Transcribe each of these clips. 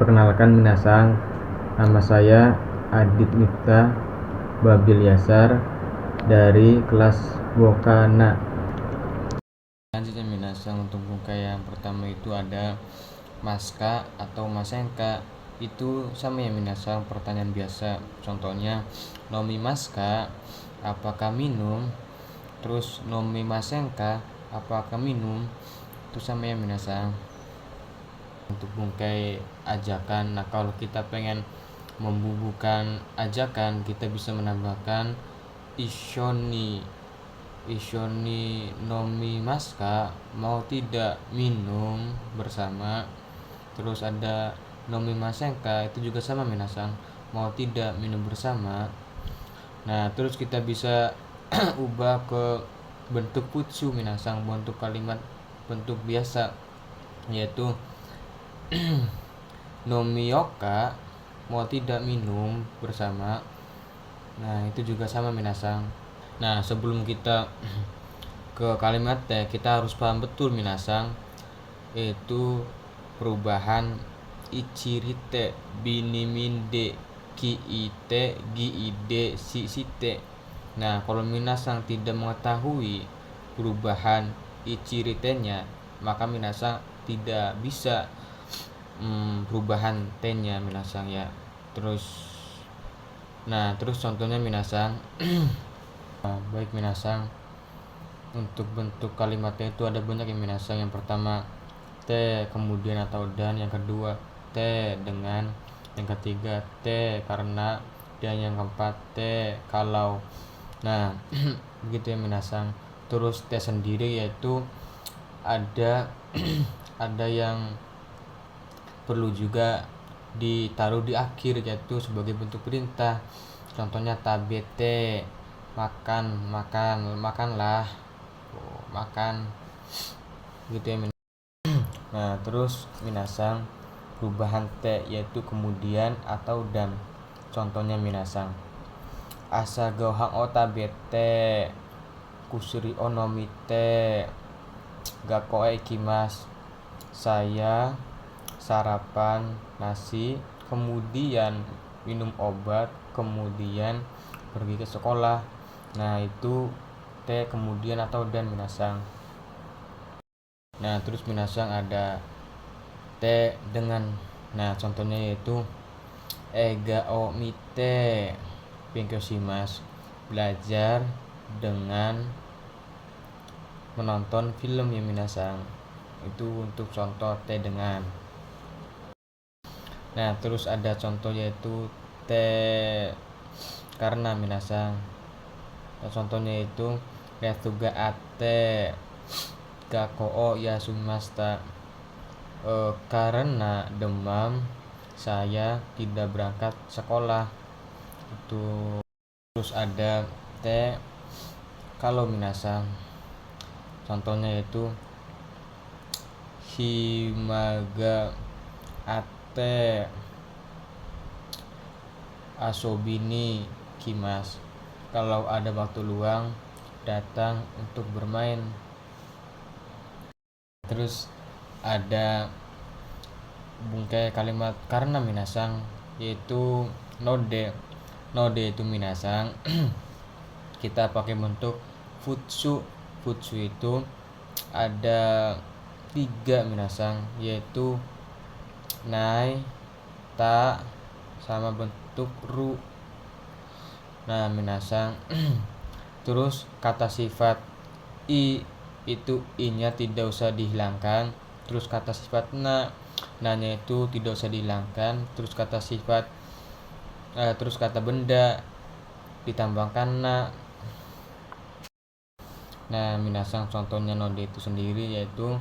Perkenalkan minasang, nama saya Adit Miftah Babil Yasar dari kelas Bokana. Selanjutnya minasang, untuk bungkai yang pertama itu ada maska atau masengka. Itu sama ya minasang, pertanyaan biasa. Contohnya nomi maska apakah minum, terus nomi masengka apakah minum, itu sama ya minasang. Untuk bungkai ajakan, nah kalau kita pengen membubuhkan ajakan, kita bisa menambahkan ishoni nomi maska, mau tidak minum bersama. Terus ada nomi masengka, itu juga sama minasang, mau tidak minum bersama. Nah terus kita bisa ubah ke bentuk futsu minasang, bentuk kalimat bentuk biasa, yaitu nomioka, mau tidak minum bersama. Nah itu juga sama minasang. Nah sebelum kita ke kalimat teh, kita harus paham betul minasang, yaitu perubahan ichirite, biniminde, kiite, giide, sisite. Nah kalau minasang tidak mengetahui perubahan ichiritenya, maka minasang tidak bisa perubahan T-nya minasang ya. Terus contohnya minasang. Baik minasang, untuk bentuk kalimatnya itu ada banyak ya minasang. Yang pertama T kemudian atau dan, yang kedua T dengan, yang ketiga T karena, dan yang keempat T kalau. Nah begitu ya minasang. Terus T sendiri yaitu ada ada yang perlu juga ditaruh di akhir, yaitu sebagai bentuk perintah. Contohnya tabete, makanlah, makan, gitu ya. Nah terus minasang, perubahan T yaitu kemudian atau dan. Contohnya minasang, asa gohang o tabete, kusuri onomite, gakoe ikimas, saya sarapan nasi, kemudian minum obat, kemudian pergi ke sekolah. Nah itu T kemudian atau dan minasang. Nah terus minasang ada T dengan. Nah contohnya yaitu ega o mite benkyoshimasu, belajar dengan menonton film ya minasang. Itu untuk contoh T dengan. Nah terus ada contoh yaitu T karena minasang. Nah, contohnya itu retuga ate gako o yasumasta, karena demam saya tidak berangkat sekolah. Itu. Terus ada T kalau minasang. Contohnya yaitu himaga ate asobini kimas, kalau ada waktu luang datang untuk bermain. Terus ada bungkai kalimat karena minasang, yaitu node itu minasang. Kita pakai bentuk futsu itu ada 3 minasang, yaitu nai, ta, sama bentuk ru. Nah minasang. Terus kata sifat i itu i-nya tidak usah dihilangkan. Terus kata sifat na-nya itu tidak usah dihilangkan. Terus kata sifat terus kata benda ditambahkan na. Nah minasang, contohnya node itu sendiri yaitu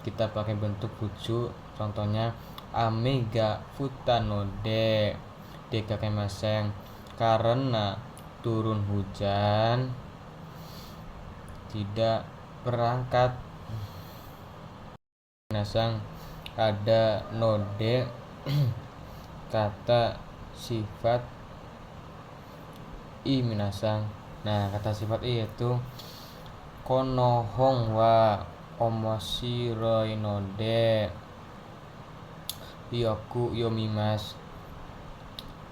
kita pakai bentuk futsu. Contohnya amega futanode dekakemaseng, karena turun hujan tidak berangkat. Minasang, ada node kata sifat i minasang. Nah kata sifat i yaitu konohong wa omoshiroi node, yoku yomimas.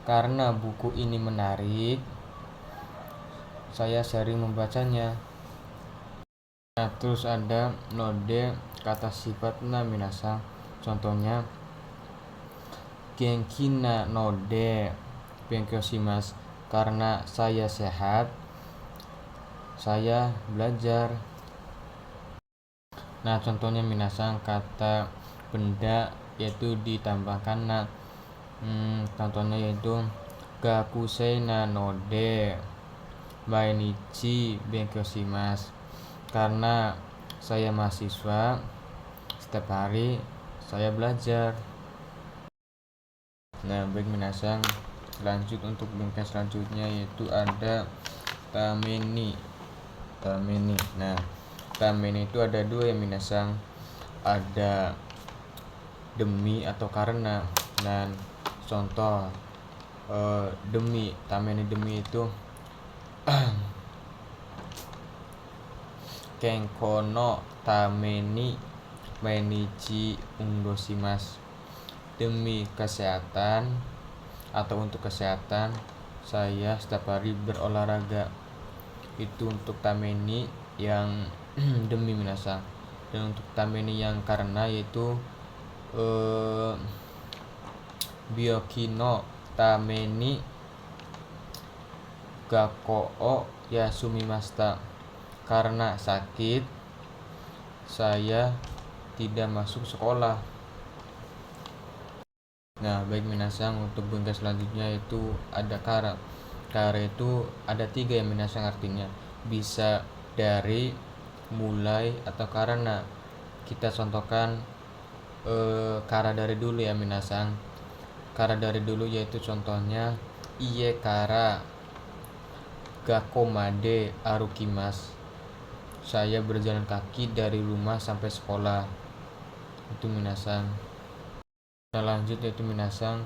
Karena buku ini menarik, saya sering membacanya. Nah, terus ada node kata sifat na minasang. Contohnya genki na node benkyou shimasu. Karena saya sehat, saya belajar. Nah, contohnya minasang kata benda yaitu ditambahkan na. Contohnya yaitu gakusei na node mainichi benkyou shimasu. Karena saya mahasiswa, setiap hari saya belajar. Nah, baik minasang, lanjut untuk bingkai selanjutnya yaitu ada tameni. Nah, tameni itu ada dua ya minasang, ada demi atau karena. Dan contoh demi, tameni demi itu kenkono tameni mainichi undoshimasu. Demi kesehatan atau untuk kesehatan saya setiap hari berolahraga. Itu untuk tameni yang demi minasang. Dan untuk tameni yang karena yaitu byoki no tameni gakko o yasumimashita. Karena sakit saya tidak masuk sekolah. Nah, baik minasang, untuk bingkai selanjutnya itu ada kara. Kara itu ada 3 ya minasang, artinya bisa dari, mulai, atau karena. Kita contohkan kara dari dulu ya minasang. Kara dari dulu yaitu contohnya iye kara gakomade arukimasu. Saya berjalan kaki dari rumah sampai sekolah. Itu minasang. Nah, lanjut yaitu minasang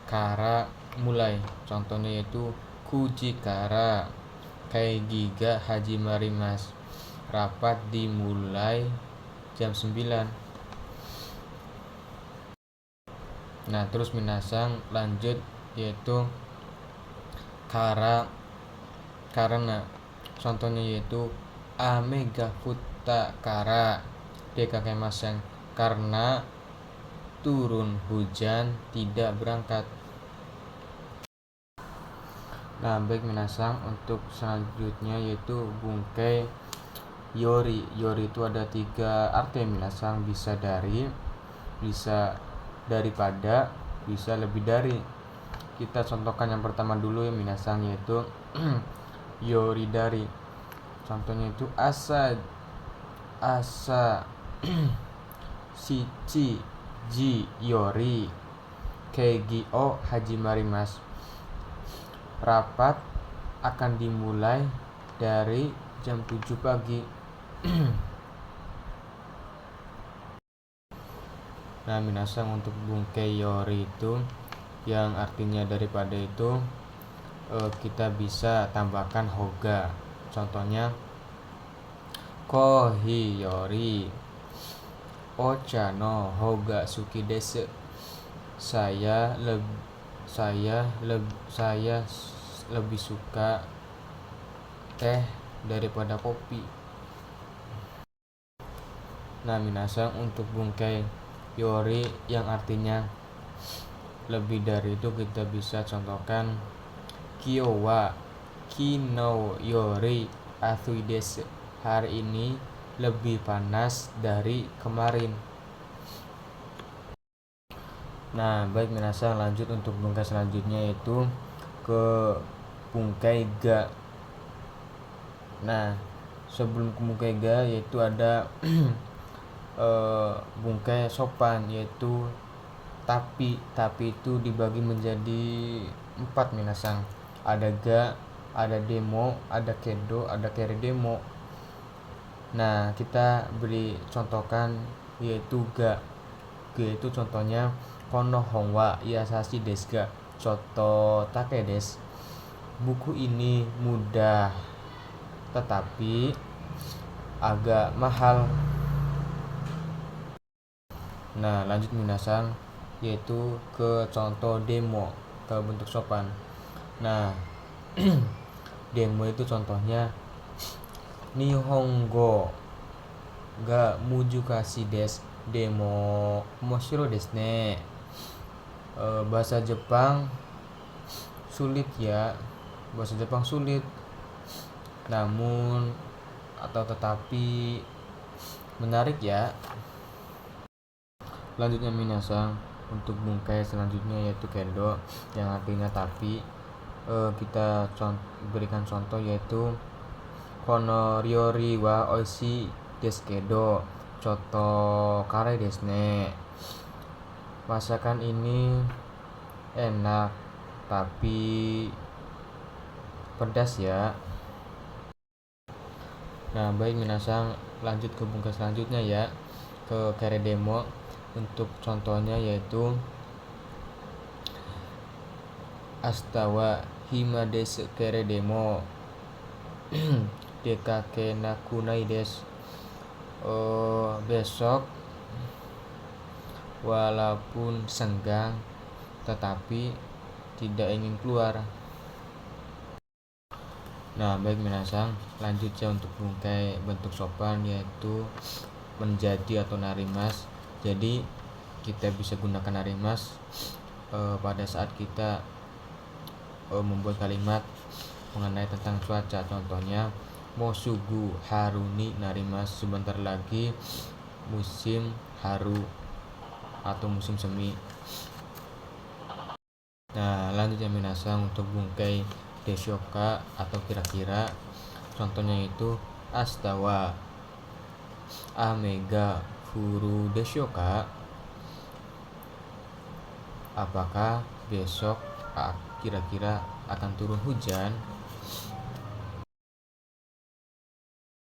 kara mulai. Contohnya yaitu kuji kara kaigi ga hajimarimasu. Rapat dimulai jam 9. Nah, terus minasang lanjut yaitu kara karena. Contohnya yaitu ame ga futta kara dekakemasen. Karena turun hujan tidak berangkat. Nah, baik minasang, untuk selanjutnya yaitu bungkai yori. Yori itu ada 3 arti minasang, bisa dari, bisa daripada, bisa lebih dari. Kita contohkan yang pertama dulu ya minasang, yaitu yori dari. Contohnya itu asa shichi ji yori keigi o hajimarimasu. Rapat akan dimulai dari jam 7 pagi. Nah, minasang, untuk bungkai yori itu yang artinya daripada itu kita bisa tambahkan hoga. Contohnya kohi yori ocha no hoga suki desu. Saya lebih suka teh daripada kopi. Nah, minasang, untuk bungkai yori yang artinya lebih dari itu kita bisa contohkan kyo wa kino yori atsui desu. Hari ini lebih panas dari kemarin. Nah, baik minasang, lanjut untuk bungkai selanjutnya yaitu ke bungkai ga. Nah, sebelum ke bungkai ga yaitu ada bungkai sopan yaitu tapi. Tapi itu dibagi menjadi 4 minasang. Ada ga, ada demo, ada kedo, ada kere demo. Nah, kita beri contohkan yaitu ga. Ga itu contohnya kono hon wa yasashi desu ga chotto take desu. Buku ini mudah tetapi agak mahal. Nah, lanjut minasang, yaitu ke contoh demo, ke bentuk sopan. Nah, demo itu contohnya Nihongo ga mujukashii desu. Demo moshiro desu ne. Bahasa Jepang sulit ya. Bahasa Jepang sulit. Namun atau tetapi menarik ya. Selanjutnya minasang, untuk bungkai selanjutnya yaitu kendo, yang artinya tapi. Kita berikan contoh yaitu kono ryori wa oishii desu kedo choto kare desu ne. Masakan ini enak tapi pedas ya. Nah, baik minasang, lanjut ke bungkai selanjutnya ya, ke kare demo. Untuk contohnya yaitu astawa hima desu kare demo dekake nakunai desu. Besok walaupun senggang tetapi tidak ingin keluar. Nah, baik minasang, lanjut ya untuk bungkai bentuk sopan yaitu menjadi atau narimas. Jadi kita bisa gunakan narimas pada saat kita membuat kalimat mengenai tentang cuaca. Contohnya mosugu haru ni narimas, sebentar lagi musim haru atau musim semi. Nah, lanjut ya minasang, untuk bungkai deshoka atau kira-kira. Contohnya itu astawa ame ga furu deshoka. Apakah besok kira-kira akan turun hujan?